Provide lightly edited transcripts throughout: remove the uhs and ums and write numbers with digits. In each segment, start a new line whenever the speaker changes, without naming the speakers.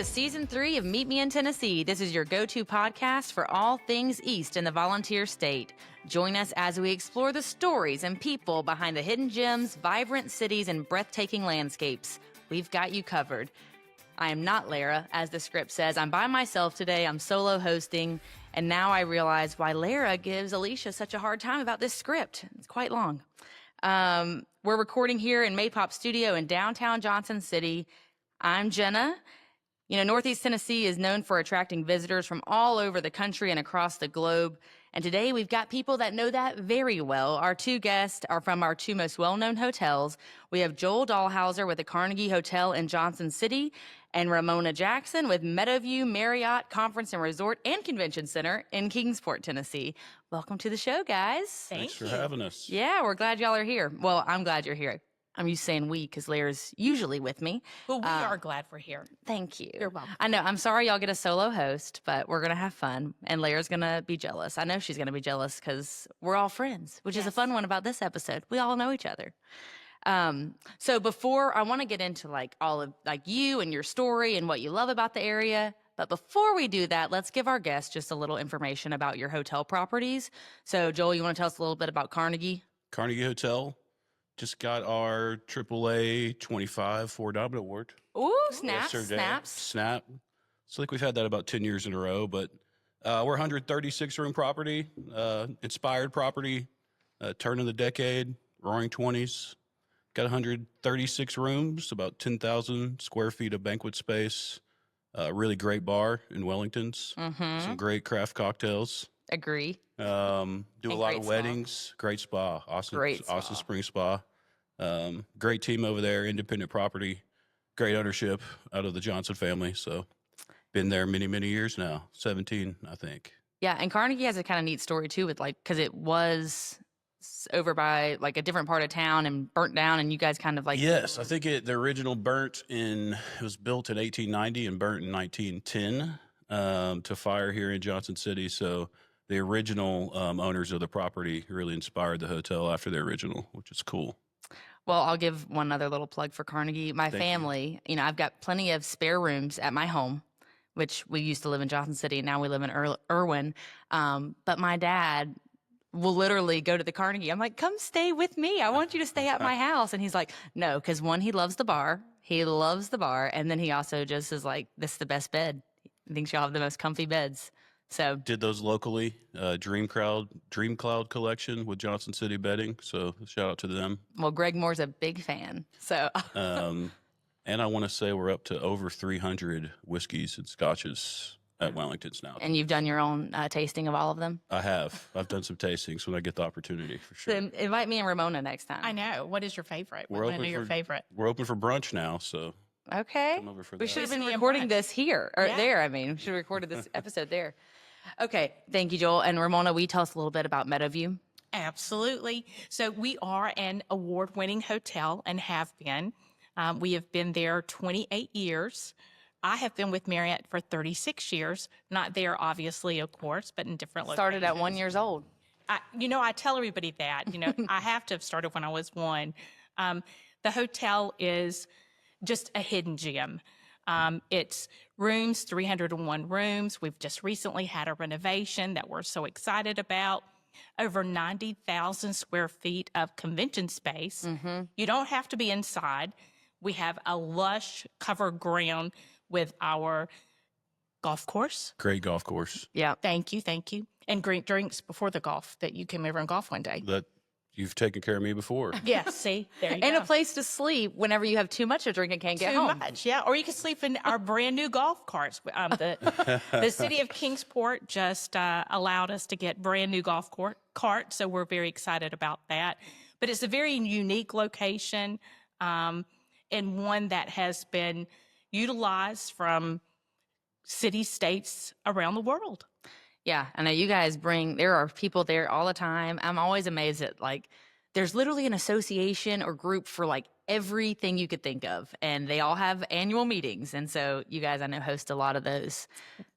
to Season 3 of Meet Me in Tennessee. This is your go-to podcast for all things East in the Volunteer State. Join us as we explore the stories and people behind the hidden gems, vibrant cities, and breathtaking landscapes. We've got you covered. I am not Lara, as the script says. I'm by myself today. I'm solo hosting. And now I realize why Lara gives Alicia such a hard time about this script. It's quite long. We're recording here in Maypop Studio in downtown Johnson City. I'm Jenna. You know, Northeast Tennessee is known for attracting visitors from all over the country and across the globe. And today we've got people that know that very well. Our two guests are from our two most well-known hotels. We have Joel Dalhauser with the Carnegie Hotel in Johnson City and Ramona Jackson with Meadowview Marriott Conference and Resort and Convention Center in Kingsport, Tennessee. Welcome to the show, guys.
Thanks for having us.
Yeah, we're glad y'all are here. Well, I'm glad you're here. I'm used to saying we because Lara's usually with me.
Well, we are glad we're here.
Thank you.
You're welcome.
I know. I'm sorry y'all get a solo host, but we're going to have fun. And Lara's going to be jealous. I know she's going to be jealous because we're all friends, which is a fun one about this episode. We all know each other. So before, I want to get into like all of like you and your story and what you love about the area. But before we do that, let's give our guests just a little information about your hotel properties. So Joel, you want to tell us a little bit about Carnegie?
Carnegie Hotel just got our AAA 25 Ford Dominant Award.
Ooh, snaps.
Snap. It's like we've had that about 10 years in a row, but we're 136 room property, inspired property, turn of the decade, roaring 20s. Got 136 rooms, about 10,000 square feet of banquet space, really great bar in Wellington's, some great craft cocktails.
Agree.
Do a lot of weddings. Great spa. Austin Springs Spa. Great team over there. Independent property. Great ownership out of the Johnson family. So been there many, many years now. 17, I think.
Yeah, and Carnegie has a kind of neat story too with like, because it was over by like a different part of town and burnt down, and you guys kind of like...
Yes, I think the original it was built in 1890 and burnt in 1910 to fire here in Johnson City. So the original owners of the property really inspired the hotel after the original, which is cool.
Well, I'll give one other little plug for Carnegie. My family, you know, I've got plenty of spare rooms at my home, which we used to live in Johnson City, and now we live in Irwin. But my dad will literally go to the Carnegie. I'm like, come stay with me. I want you to stay at my house. And he's like, no, because one, he loves the bar. And then he also just is like, this is the best bed. He thinks y'all have the most comfy beds. So
did those locally, Dream Cloud collection with Johnson City bedding. So shout out to them.
Well, Greg Moore's a big fan. So,
and I want to say we're up to over 300 whiskeys and scotches at Wellington's now.
And you've done your own tasting of all of them?
I have. I've done some tastings when I get the opportunity, for sure.
So invite me and Ramona next time.
I know. What is your favorite?
We're open for brunch now, so
okay.
Come over for
we
that.
should have been recording this here or there. I mean, we should have recorded this episode there. Okay. Thank you, Joel. And Ramona, will you tell us a little bit about Meadowview?
Absolutely. So we are an award-winning hotel and have been. We have been there 28 years. I have been with Marriott for 36 years. Not there, obviously, of course, but in different locations.
Started at 1 year old.
I tell everybody that. I have to have started when I was one. The hotel is just a hidden gem. It's rooms, 301 rooms. We've just recently had a renovation that we're so excited about. Over 90,000 square feet of convention space. You don't have to be inside. We have a lush covered ground with our golf course.
Great golf course.
Yeah.
Thank you. And great drinks before the golf that you came over and golf one day.
That you've taken care of me before.
Yes, see, there you go.
And a place to sleep whenever you have too much to drink and can't get home.
Too much, yeah. Or you can sleep in our brand new golf carts. The city of Kingsport just allowed us to get brand new golf carts, so we're very excited about that. But it's a very unique location and one that has been utilized from city-states around the world.
Yeah, I know you guys there are people there all the time. I'm always amazed at like, there's literally an association or group for like everything you could think of. And they all have annual meetings. And so you guys, I know, host a lot of those.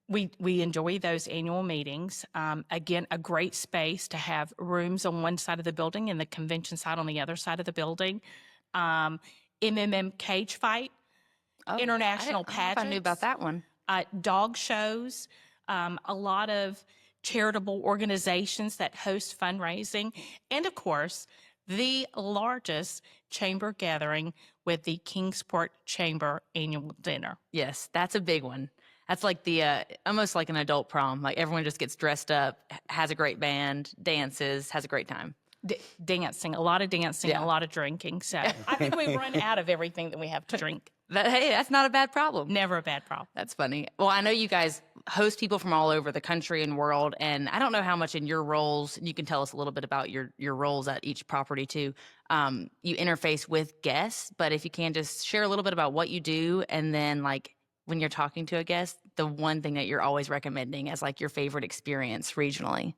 We enjoy those annual meetings. Again, a great space to have rooms on one side of the building and the convention side on the other side of the building. MMM cage fight. international
I don't know if I knew about
pageants,
that one.
dog shows, a lot of charitable organizations that host fundraising, and of course, the largest chamber gathering with the Kingsport Chamber annual dinner.
Yes, that's a big one. That's like the almost like an adult prom. Like everyone just gets dressed up, has a great band, dances, has a great time.
Dancing, a lot of dancing,
Yeah.
a lot of drinking. So I think we run out of everything that we have to drink.
Hey, that's not a bad problem.
Never a bad problem.
That's funny. Well, I know you guys host people from all over the country and world, and I don't know how much in your roles, and you can tell us a little bit about your roles at each property too. You interface with guests, but if you can just share a little bit about what you do, and then like when you're talking to a guest, the one thing that you're always recommending as like your favorite experience regionally.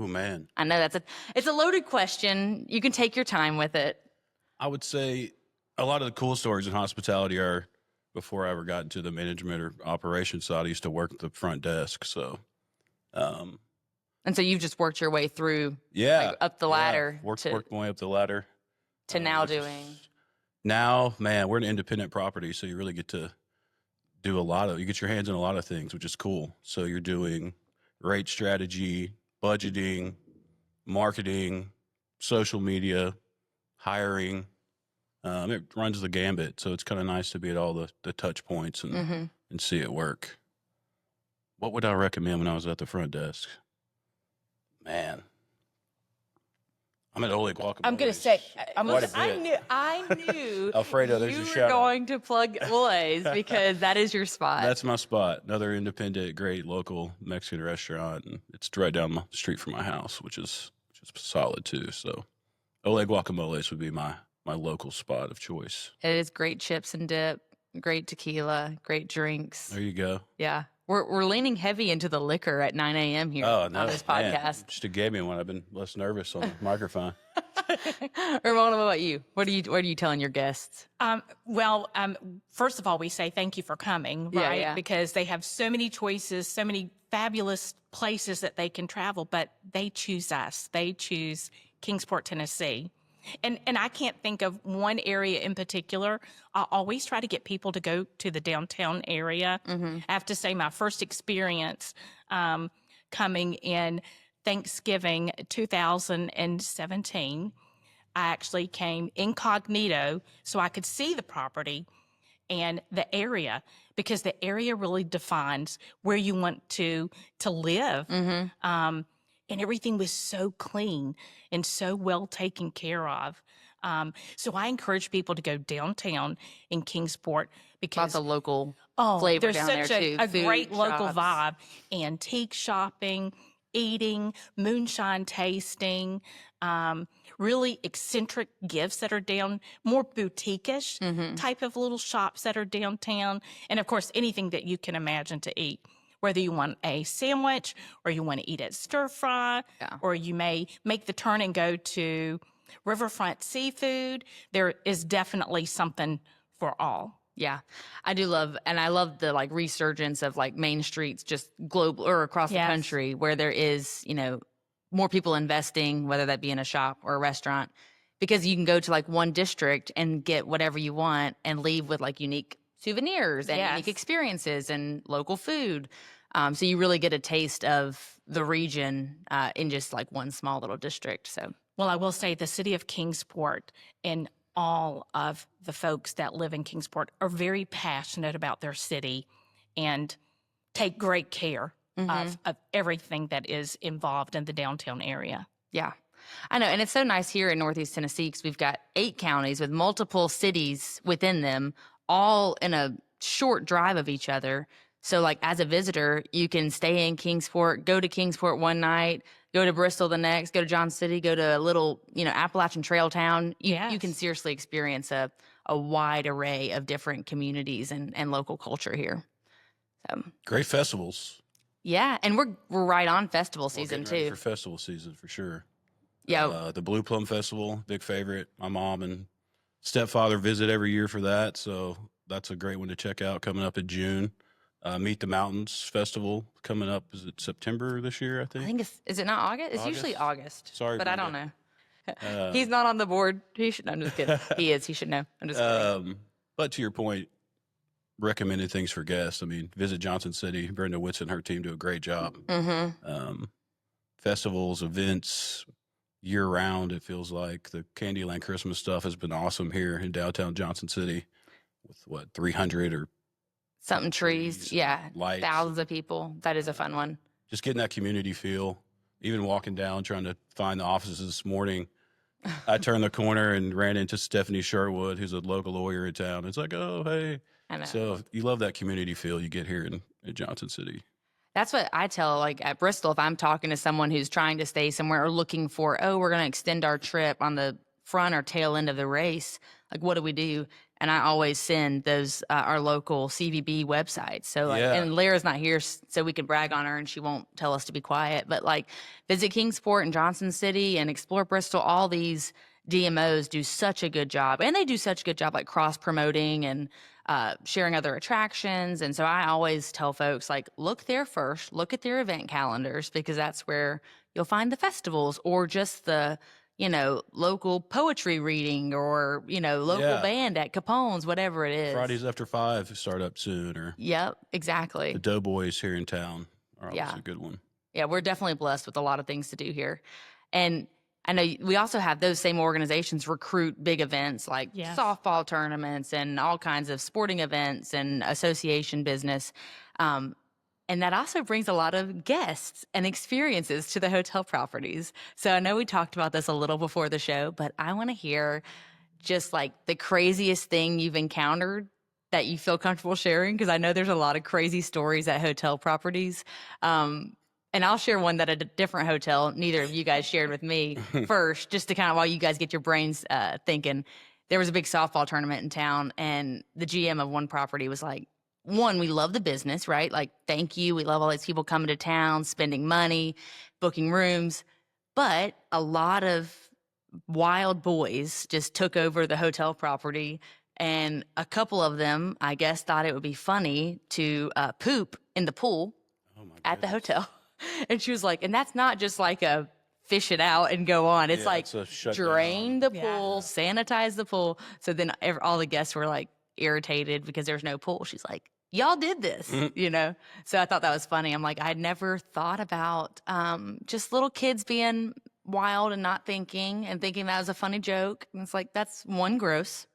Oh, man.
I know it's a loaded question. You can take your time with it.
I would say a lot of the cool stories in hospitality are before I ever got into the management or operations side. I used to work at the front desk. So,
And so you've just worked your way through
yeah,
like, up the ladder
Worked
to
my way up the ladder.
now
which is-
doing.
Now, man, we're an independent property, so you really get to do you get your hands in a lot of things, which is cool. So you're doing rate strategy, budgeting, marketing, social media, hiring. It runs the gambit. So it's kind of nice to be at all the touch points and see it work. What would I recommend when I was at the front desk? Man. I'm at Ole Guacamole.
I'm going to say,
I knew
Alfredo, there's
you
a
were
shout out.
going to plug Ole's because that is your spot.
That's my spot. Another independent, great local Mexican restaurant, and it's right down the street from my house, which is solid too. So, Ole Guacamoles would be my local spot of choice.
It is great chips and dip, great tequila, great drinks.
There you go.
Yeah. We're leaning heavy into the liquor at 9 a.m. here on this
man.
podcast.
Just a gave me one. I've been less nervous on the microphone.
Ramona, what about you? What are you telling your guests?
First of all, we say thank you for coming,
Yeah,
right?
yeah.
Because they have so many choices, so many fabulous places that they can travel, but they choose us. They choose Kingsport, Tennessee. And I can't think of one area in particular. I always try to get people to go to the downtown area. I have to say my first experience coming in Thanksgiving 2017, I actually came incognito so I could see the property and the area, because the area really defines where you want to live. And everything was so clean and so well taken care of. So I encourage people to go downtown in Kingsport because
Lots of local flavor
there's
down
such
there too.
a
Food
great local
shops.
vibe. Antique shopping, eating, moonshine tasting, really eccentric gifts that are down, more boutique-ish type of little shops that are downtown. And of course, anything that you can imagine to eat. Whether you want a sandwich or you want to eat at stir fry, or you may make the turn and go to riverfront seafood, there is definitely something for all.
Yeah, I do love, and I love the like resurgence of like main streets just global or across the
Yes.
country where there is, more people investing, whether that be in a shop or a restaurant, because you can go to like one district and get whatever you want and leave with like unique souvenirs and
Yes.
unique experiences and local food. So you really get a taste of the region in just like one small little district. So
Well, I will say the city of Kingsport and all of the folks that live in Kingsport are very passionate about their city and take great care of everything that is involved in the downtown area.
yeah, I know. And it's so nice here in Northeast Tennessee because we've got 8 counties with multiple cities within them, all in a short drive of each other. So like as a visitor, you can stay in Kingsport, go to Kingsport one night, go to Bristol the next, go to John City, go to a little, Appalachian Trail town. You can seriously experience a wide array of different communities and local culture here. So
Great festivals.
yeah, and we're right on festival
We're
season
getting ready
too.
for festival season for sure.
Yeah,
The Blue Plum Festival, big favorite. My mom and stepfather visit every year for that, so that's a great one to check out coming up in June. Meet the Mountains Festival coming up. Is it September this year, I
I
think?
think is it not August? It's usually
August?
August.
Sorry,
but I don't know.
Brenda.
He's not on the board. He should. I'm just kidding. He is. He should know. I'm just kidding.
But to your point, recommended things for guests. I mean, visit Johnson City. Brenda Witz and her team do a great job. Festivals, events, year round. It feels like the Candyland Christmas stuff has been awesome here in downtown Johnson City with 300 or
something trees. Yeah.
Lights.
Thousands of people. That is a fun one.
Just getting that community feel. Even walking down, trying to find the offices this morning, I turned the corner and ran into Stephanie Sherwood, who's a local lawyer in town. It's like, oh, hey.
I know.
So you love that community feel you get here in Johnson City.
That's what I tell, like, at Bristol, if I'm talking to someone who's trying to stay somewhere or looking for, oh, we're going to extend our trip on the front or tail end of the race, like, what do we do? And I always send those, our local CVB websites. So, like, and Lyra's not here, so we can brag on her and she won't tell us to be quiet. But, like, visit Kingsport and Johnson City and explore Bristol. All these DMOs do such a good job. And they do such a good job, like, cross-promoting and sharing other attractions. And so I always tell folks, like, look there first, look at their event calendars, because that's where you'll find the festivals or just the, you know, local poetry reading or, you know, local band at Capone's, whatever it is.
Fridays after 5 start up soon. Or
Yep, exactly.
the Doughboys here in town are always a good one.
Yeah, we're definitely blessed with a lot of things to do here. And I know we also have those same organizations recruit big events like softball tournaments and all kinds of sporting events and association business. And that also brings a lot of guests and experiences to the hotel properties. So I know we talked about this a little before the show, but I want to hear just like the craziest thing you've encountered that you feel comfortable sharing, because I know there's a lot of crazy stories at hotel properties. And I'll share one that at a different hotel, neither of you guys shared with me first, just to kind of, while you guys get your brains thinking. There was a big softball tournament in town, and the GM of one property was like, one, we love the business, right? Like, thank you. We love all these people coming to town, spending money, booking rooms. But a lot of wild boys just took over the hotel property, and a couple of them, I guess, thought it would be funny to poop in the pool at the hotel. And she was like, and that's not just like a fish it out and go on. It's like drain the pool, sanitize the pool. So then all the guests were like irritated because there's no pool. She's like, y'all did this, you know? So I thought that was funny. I'm like, I had never thought about just little kids being wild and not thinking and thinking that was a funny joke. And it's like, that's one, gross.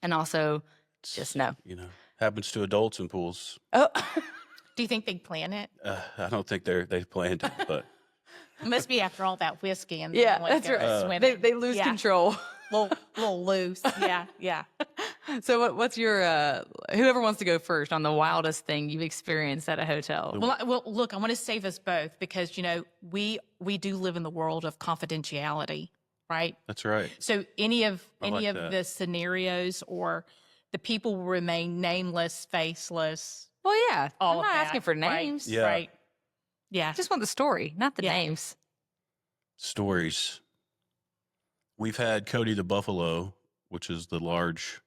And also just no.
You know, happens to adults in pools.
Oh,
Do you think they plan it?
I don't think they planned it, but
It must be after all that whiskey and
that's right. They lose control.
little loose. Yeah.
So what's your whoever wants to go first on the wildest thing you've experienced at a hotel?
Well, look, I want to save us both because, you know, we do live in the world of confidentiality, right?
that's right.
So any of
that.
the scenarios or the people will remain nameless, faceless.
Well, yeah.
All
I'm
of
not
that,
asking for
right?
names.
Yeah.
Right. Yeah.
I just want the story, not the names.
Stories. We've had Cody the Buffalo, which is the large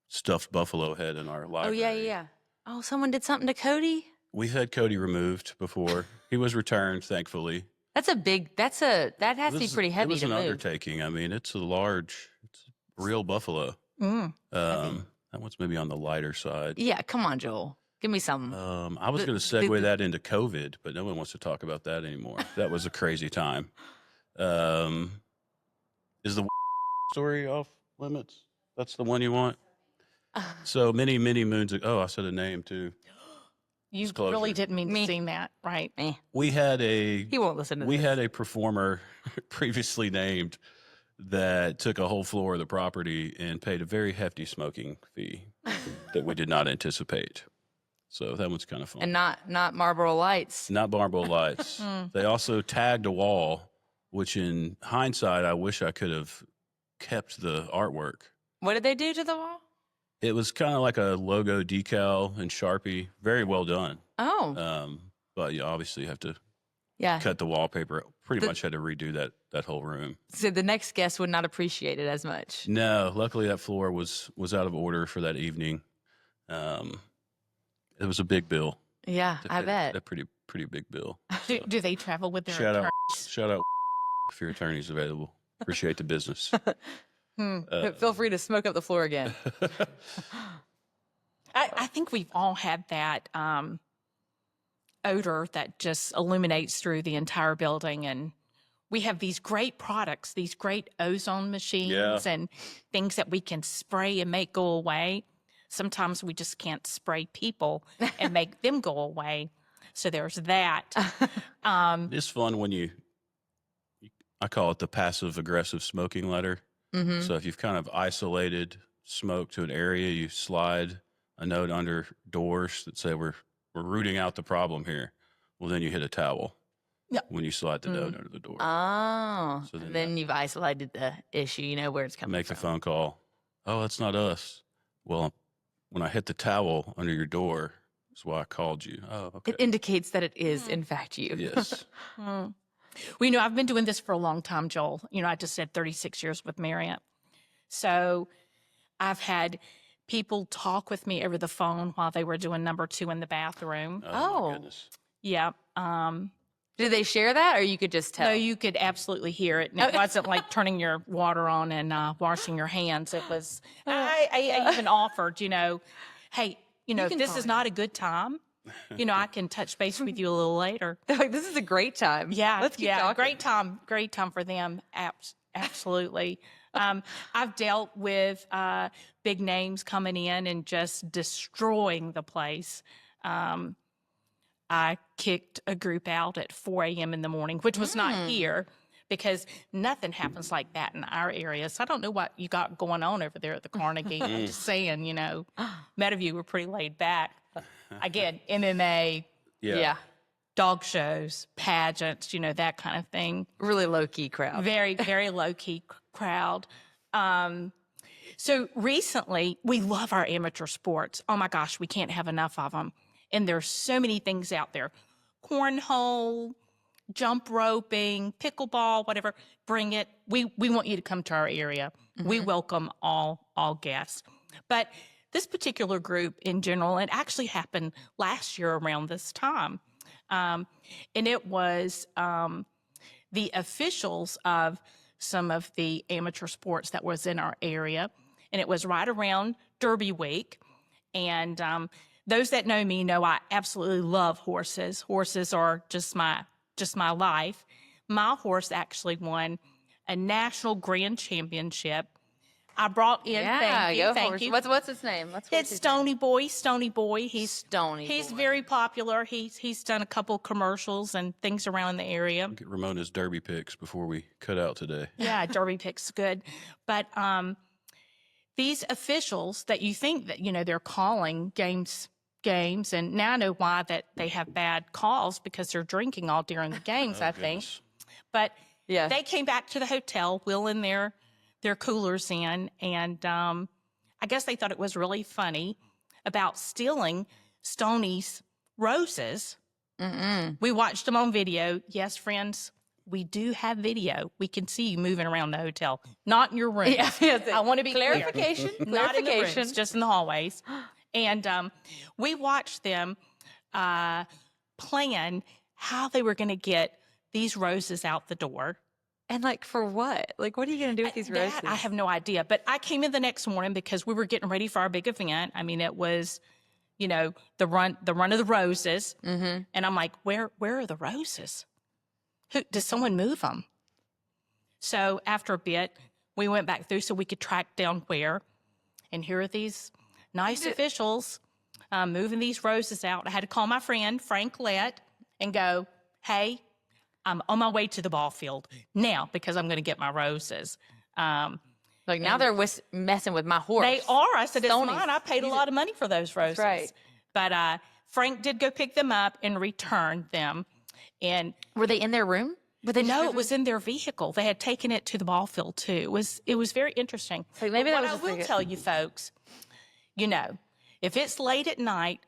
stuffed buffalo head in our library.
Oh, yeah. Oh, someone did something to Cody?
We've had Cody removed before. He was returned, thankfully.
That has to be pretty heavy
It was
to
an
move.
undertaking. I mean, it's a real buffalo. That one's maybe on the lighter side.
Yeah, come on, Joel. Give me something.
I was going to segue that into COVID, but no one wants to talk about that anymore. That was a crazy time. Is the story off limits? That's the one you want? So many, many moons ago. Oh, I said a name too.
You
Disclosure.
really didn't mean to sing that, right?
We had a
He won't listen to
we
this.
had a performer previously named that took a whole floor of the property and paid a very hefty smoking fee that we did not anticipate. So that one's kind of fun.
And not Marlboro Lights.
Not Marlboro Lights. They also tagged a wall, which in hindsight, I wish I could have kept the artwork.
What did they do to the wall?
It was kind of like a logo decal and Sharpie. Very well done.
Oh.
But you obviously have to
Yeah.
cut the wallpaper. Pretty much had to redo that whole room.
So the next guest would not appreciate it as much.
No, luckily that floor was out of order for that evening. It was a big bill.
Yeah, I bet.
A pretty big bill.
Do they travel with their
Shout
attorneys?
out if your attorney's available. Appreciate the business.
Feel free to smoke up the floor again.
I think we've all had that odor that just illuminates through the entire building. And we have these great products, these great ozone machines and things that we can spray and make go away. Sometimes we just can't spray people and make them go away. So there's that.
It's fun when I call it the passive aggressive smoking ladder.
Mm-hmm.
So if you've kind of isolated smoke to an area, you slide a note under doors that say we're rooting out the problem here. Well, then you hit a towel when you slide the note under the door.
Oh,
So
then you've isolated the issue. You know where it's coming
Make
from.
the phone call. Oh, that's not us. Well, when I hit the towel under your door, that's why I called you. Oh, okay.
It indicates that it is, in fact, you.
Yes.
Well, you know, I've been doing this for a long time, Joel. You know, I just said 36 years with Marriott. So I've had people talk with me over the phone while they were doing number 2 in the bathroom.
Oh, my goodness.
Yeah.
Did they share that, or you could just tell?
No, you could absolutely hear it. And it wasn't like turning your water on and washing your hands. It was, I even offered, you know, hey, you know, if this is not a good time, you know, I can touch base with you a little later.
They're like, this is a great time.
Yeah.
Let's keep talking.
Great time for them. Absolutely. I've dealt with big names coming in and just destroying the place. I kicked a group out at 4 a.m. in the morning, which was not here because nothing happens like that in our area. So I don't know what you got going on over there at the Carnegie. I'm just saying, you know, Meadowview were pretty laid back. Again, MMA, dog shows, pageants, you know, that kind of thing.
Really low-key crowd.
Very, very low-key crowd. So recently, we love our amateur sports. Oh, my gosh, we can't have enough of them. And there's so many things out there. Cornhole, jump roping, pickleball, whatever. Bring it. We want you to come to our area. Mm-hmm. We welcome all guests. But this particular group in general, it actually happened last year around this time. And it was the officials of some of the amateur sports that was in our area. And it was right around Derby Week. And those that know me know I absolutely love horses. Horses are just my life. My horse actually won a national grand championship. I brought in, thank you.
What's his name?
It's Stony Boy. He's
Boy.
very popular. He's done a couple commercials and things around the area.
Get Ramona's Derby picks before we cut out today.
Yeah, Derby picks good. But these officials that you think that, you know, they're calling games, and now I know why that they have bad calls because they're drinking all during the games, I think. But they came back to the hotel, wheeling their coolers in, and I guess they thought it was really funny about stealing Stoney's roses. Mm-mm. We watched them on video. Yes, friends, we do have video. We can see you moving around the hotel, not in your room. I want to be
clarification.
Clear. Not in the rooms, just in the hallways. And we watched them plan how they were going to get these roses out the door.
And like for what? Like, what are you going to do with these roses?
I have no idea. But I came in the next morning because we were getting ready for our big event. I mean, it was, you know, the run of the roses. Mm-hmm. And I'm like, where are the roses? Does someone move them? So after a bit, we went back through so we could track down where. And here are these nice officials moving these roses out. I had to call my friend, Frank Lett, and go, hey, I'm on my way to the ball field now because I'm going to get my roses.
Like now they're messing with my horse.
They are. I said, it's mine. I paid a lot of money for those roses.
That's right.
But Frank did go pick them up and return them. And
were they in their room?
No, it was in their vehicle. They had taken it to the ball field too. It was very interesting.
So maybe that was
what I will tell you folks, you know, if it's late at night,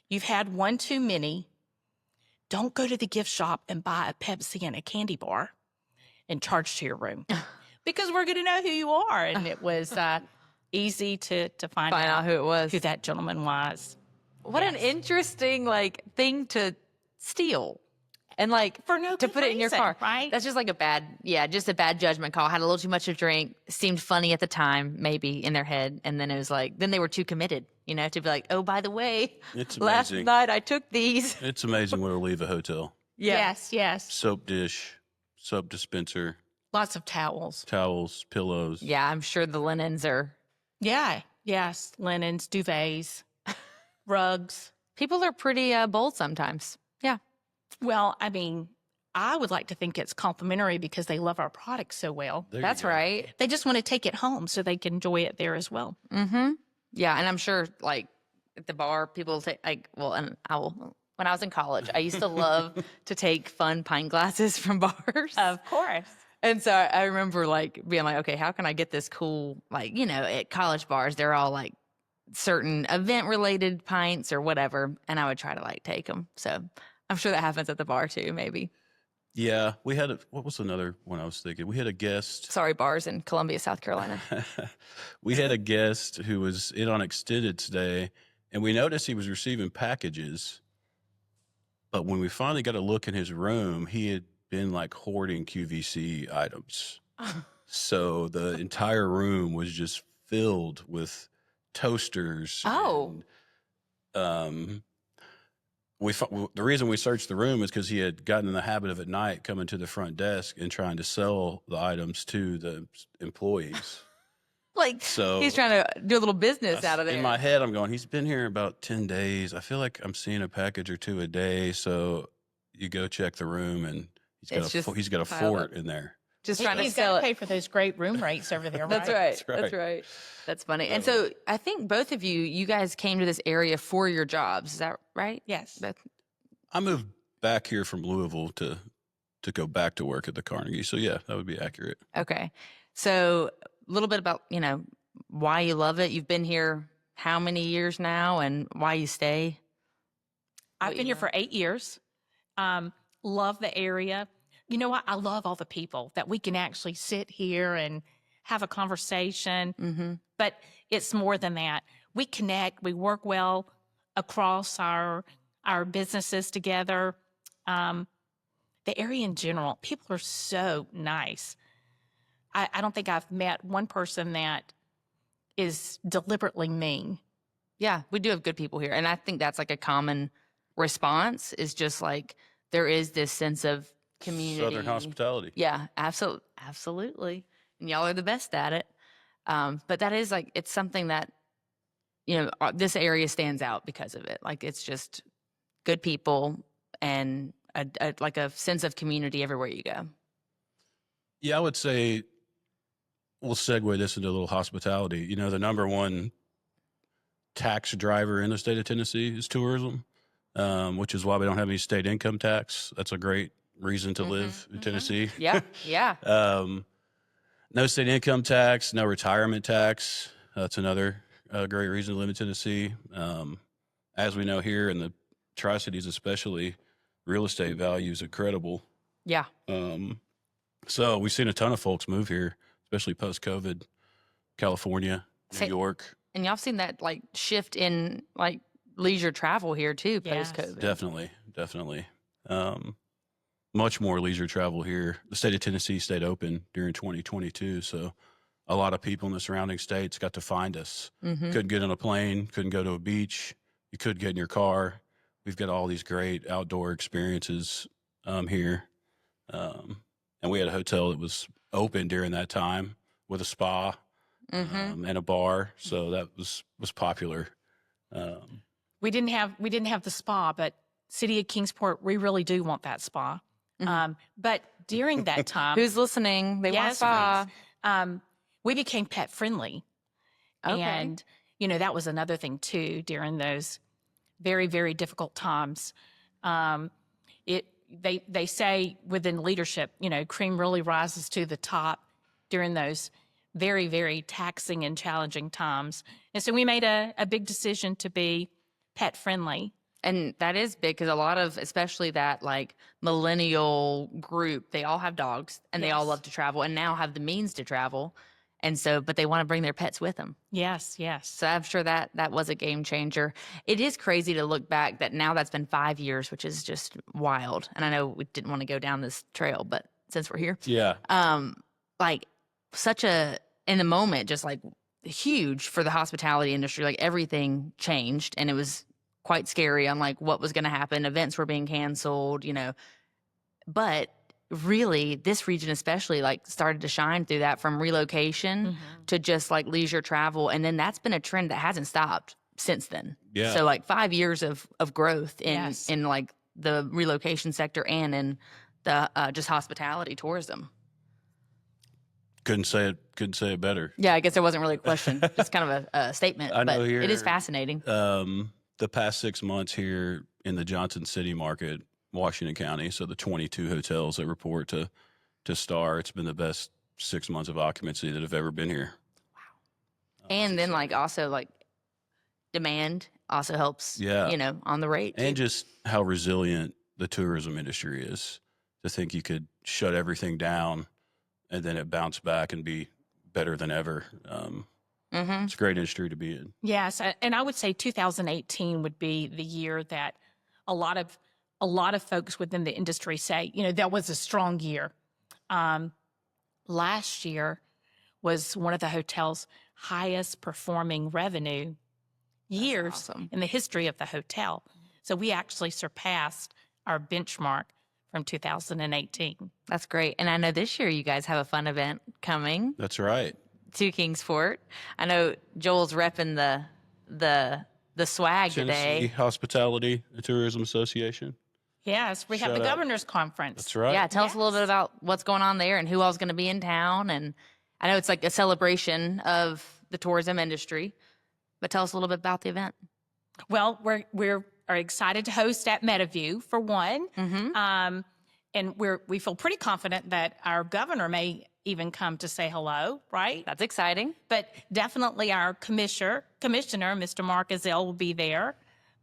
you've had one too many, don't go to the gift shop and buy a Pepsi and a candy bar and charge to your room because we're going to know who you are. And it was easy to find out
who it was,
who that gentleman was.
What an interesting thing to steal. And like
For no
to
good
put it in your
reason,
car,
right?
That's just like just a bad judgment call. Had a little too much to drink, seemed funny at the time, maybe in their head. And then it was like, then they were too committed, to be like, oh, by the way,
It's
last
amazing.
night I took these.
It's amazing when we leave a hotel.
Yeah.
Yes.
Soap dish, soap dispenser,
Lots of towels.
towels, pillows.
Yeah, I'm sure the linens are.
Yeah. Yes. Linens, duvets, rugs.
People are pretty bold sometimes. Yeah.
Well, I mean, I would like to think it's complimentary because they love our product so well.
There you
That's
go.
right.
They just want to take it home so they can enjoy it there as well.
Mm-hmm. Yeah, and I'm sure like at the bar, people take and when I was in college, I used to love to take fun pint glasses from bars.
Of course.
And so I remember like being like, okay, how can I get this cool, at college bars, they're all like certain event related pints or whatever. And I would try to like take them. So I'm sure that happens at the bar too, maybe.
Yeah, we had what was another one I was thinking? We had a guest.
Sorry, bars in Columbia, South Carolina.
We had a guest who was in on extended stay, and we noticed he was receiving packages. But when we finally got a look in his room, he had been like hoarding QVC items. So the entire room was just filled with toasters.
Oh.
And, the reason we searched the room is because he had gotten in the habit of at night coming to the front desk and trying to sell the items to the employees.
Like
So
he's trying to do a little business out of there.
in my head, I'm going, he's been here about 10 days. I feel like I'm seeing a package or two a day. So you go check the room, and he's got a
piled
fort
up.
in there.
Just trying to
He's
sell
got
it.
to pay for those great room rates over there, right?
That's right.
That's right.
That's right. That's funny. And so I think both of you guys came to this area for your jobs. Is that right?
Yes.
I moved back here from Louisville to go back to work at the Carnegie. So yeah, that would be accurate.
Okay. So a little bit about, why you love it. You've been here how many years now, and why you stay?
I've been here for 8 years. Love the area. You know what? I love all the people that we can actually sit here and have a conversation.
Mm-hmm.
But it's more than that. We connect. We work well across our businesses together. The area in general, people are so nice. I don't think I've met one person that is deliberately mean.
Yeah, we do have good people here. And I think that's like a common response, is just like there is this sense of community.
Southern hospitality.
Yeah, absolutely. And y'all are the best at it. But that is like, it's something that, this area stands out because of it. Like it's just good people and like a sense of community everywhere you go.
Yeah, I would say we'll segue this into a little hospitality. The number one tax driver in the state of Tennessee is tourism, which is why we don't have any state income tax. That's a great reason to live in Tennessee.
Yeah, yeah.
No state income tax, no retirement tax. That's another great reason to live in Tennessee. As we know here in the Tri-Cities especially, real estate value is incredible.
Yeah.
So we've seen a ton of folks move here, especially post-COVID, California, New York.
And y'all seen that like shift in like leisure travel here too,
Yes.
post-COVID.
Definitely. Much more leisure travel here. The state of Tennessee stayed open during 2022, so a lot of people in the surrounding states got to find us.
Mm-hmm.
Couldn't get on a plane, couldn't go to a beach. You could get in your car. We've got all these great outdoor experiences here. And we had a hotel that was open during that time with a spa and a bar, so that was popular.
We didn't have the spa, but City of Kingsport, we really do want that spa. But during that time,
Who's listening? They want
yes,
spa.
please. We became pet friendly.
Okay.
And, that was another thing too during those very, very difficult times. They say within leadership, cream really rises to the top during those very, very taxing and challenging times. And so we made a big decision to be pet friendly.
And that is big because a lot of, especially that like millennial group, they all have dogs and they all
Yes.
love to travel and now have the means to travel. And so, but they want to bring their pets with them.
Yes, yes.
So I'm sure that was a game changer. It is crazy to look back that now that's been 5 years, which is just wild. And I know we didn't want to go down this trail, but since we're here,
Yeah.
like such a, in the moment, just like huge for the hospitality industry. Like everything changed, and it was quite scary on like what was going to happen. Events were being canceled, you know, but really this region especially like started to shine through that, from relocation to just like leisure travel. And then that's been a trend that hasn't stopped since then.
Yeah.
So like 5 years of growth in,
Yes.
in like the relocation sector and in the just hospitality tourism.
Couldn't say it better.
Yeah, I guess there wasn't really a question, just kind of a statement.
I know
but
here,
it is fascinating.
The past 6 months here in the Johnson City market, Washington County, so the 22 hotels that report to STAR, it's been the best 6 months of occupancy that have ever been here.
And then like also like demand also helps,
Yeah.
you know, on the rate.
And
too.
just how resilient the tourism industry is. To think you could shut everything down and then it bounce back and be better than ever. It's a great industry to be in.
Yes, and I would say 2018 would be the year that a lot of folks within the industry say, you know, that was a strong year. Last year was one of the hotel's highest performing revenue years
awesome.
in the history of the hotel. So we actually surpassed our benchmark from 2018.
That's great. And I know this year you guys have a fun event coming
That's right.
to Kingsport. I know Joel's repping the swag
Tennessee
today.
Hospitality and Tourism Association.
Yes, we have the
Shout out.
governor's conference.
That's right.
Yeah, tell us a little bit about what's going on there and who all's going to be in town. And I know it's like a celebration of the tourism industry, but tell us a little bit about the event.
Well, we're excited to host at Meadowview for one, and we feel pretty confident that our governor may even come to say hello. Right?
That's exciting.
But definitely our commissioner, Mr. Mark Azell, will be there,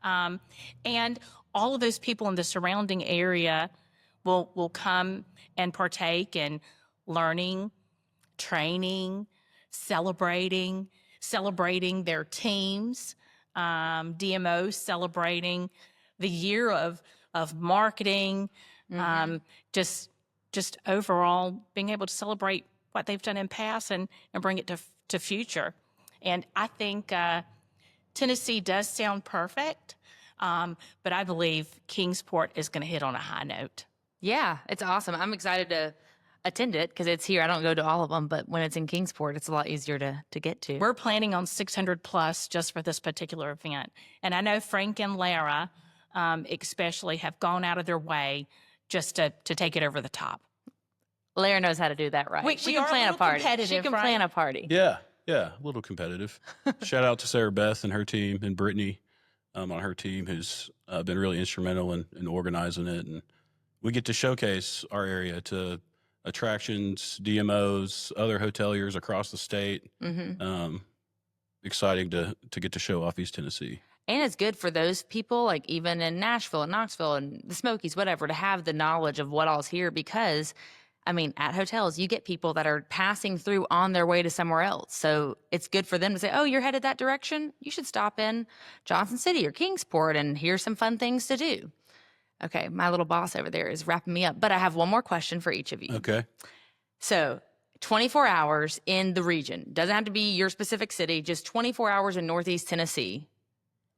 and all of those people in the surrounding area will come and partake in learning, training, celebrating their teams, DMOs celebrating the year of marketing, just overall being able to celebrate what they've done in past and bring it to future. And I think Tennessee does sound perfect, but I believe Kingsport is going to hit on a high note.
Yeah, it's awesome. I'm excited to attend it because it's here. I don't go to all of them, but when it's in Kingsport, it's a lot easier to get to.
We're planning on 600 plus just for this particular event. And I know Frank and Lara especially have gone out of their way just to take it over the top.
Lara knows how to do that right. She can plan a party. She can plan a party.
Yeah, a little competitive. Shout out to Sarah Beth and her team, and Brittany on her team, who's been really instrumental in organizing it. And we get to showcase our area to attractions, DMOs, other hoteliers across the state. Exciting to get to show off East Tennessee.
And it's good for those people, like even in Nashville and Knoxville and the Smokies, whatever, to have the knowledge of what all's here because, I mean, at hotels, you get people that are passing through on their way to somewhere else. So it's good for them to say, oh, you're headed that direction? You should stop in Johnson City or Kingsport and here's some fun things to do. Okay, my little boss over there is wrapping me up, but I have one more question for each of you.
Okay.
So 24 hours in the region. Doesn't have to be your specific city, just 24 hours in Northeast Tennessee.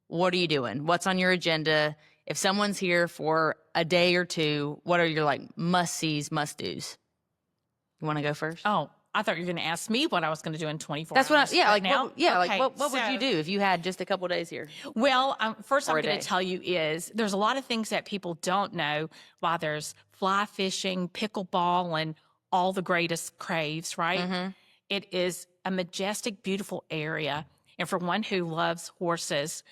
What are you doing? What's on your agenda? If someone's here for a day or two, what are your like must-sees, must-dos? You want to go first?
Oh, I thought you were going to ask me what I was going to do in 24
That's
hours.
what like
now?
what would you do if you had just a couple days here?
Well, first I'm
Or a
going
day.
to tell you is there's a lot of things that people don't know while there's fly fishing, pickleball, and all the greatest craves, right? It is a majestic, beautiful area. And for one who loves horses,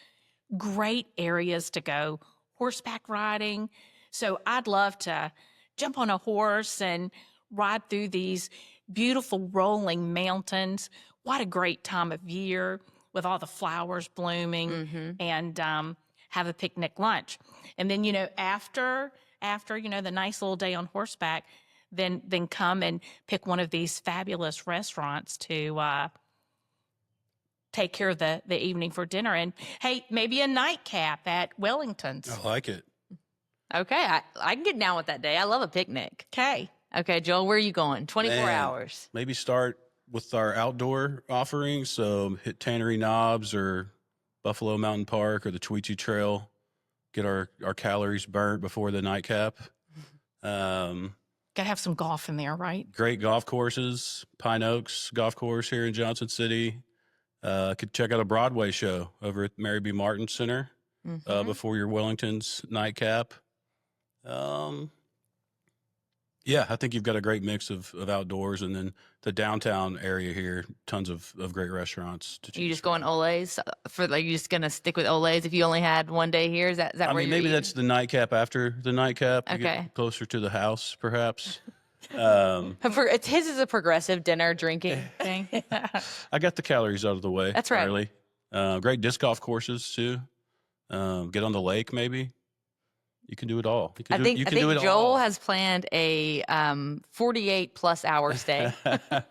great areas to go horseback riding. So I'd love to jump on a horse and ride through these beautiful rolling mountains. What a great time of year with all the flowers blooming and have a picnic lunch. And then, after, the nice little day on horseback, then come and pick one of these fabulous restaurants to take care of the evening for dinner. And hey, maybe a nightcap at Wellington's.
I like it.
Okay, I can get down with that day. I love a picnic.
Okay.
Okay, Joel, where are you going? 24
Man,
hours.
Maybe start with our outdoor offerings. So hit Tannery Knobs or Buffalo Mountain Park or the Tweetsie Trail. Get our calories burnt before the nightcap.
Got to have some golf in there, right?
Great golf courses. Pine Oaks Golf Course here in Johnson City. Could check out a Broadway show over at Mary B. Martin Center before your Wellington's nightcap. Yeah, I think you've got a great mix of outdoors, and then the downtown area here, tons of great restaurants to choose.
You just going Ole's for like you just gonna stick with Ole's if you only had one day here? Is that
I
where
mean,
you're
maybe
eating?
that's the nightcap after the nightcap. To
Okay.
get closer to the house, perhaps.
His is a progressive dinner drinking thing.
I got the calories out of the way.
That's right.
Early. Great disc golf courses too. Get on the lake, maybe. You can do it all. You can
I think
do it
Joel
all.
has planned a 48+ hour stay. No,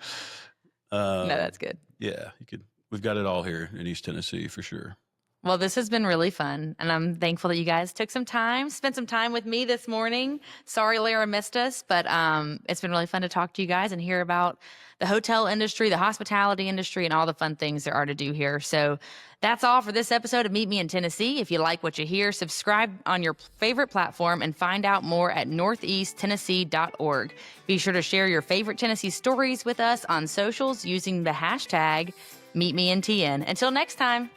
that's good.
Yeah, you could. We've got it all here in East Tennessee for sure.
Well, this has been really fun, and I'm thankful that you guys took some time, spent some time with me this morning. Sorry Lara missed us, but it's been really fun to talk to you guys and hear about the hotel industry, the hospitality industry, and all the fun things there are to do here. So that's all for this episode of Meet Me in Tennessee. If you like what you hear, subscribe on your favorite platform and find out more at northeasttennessee.org. Be sure to share your favorite Tennessee stories with us on socials using the hashtag MeetMeInTN. Until next time.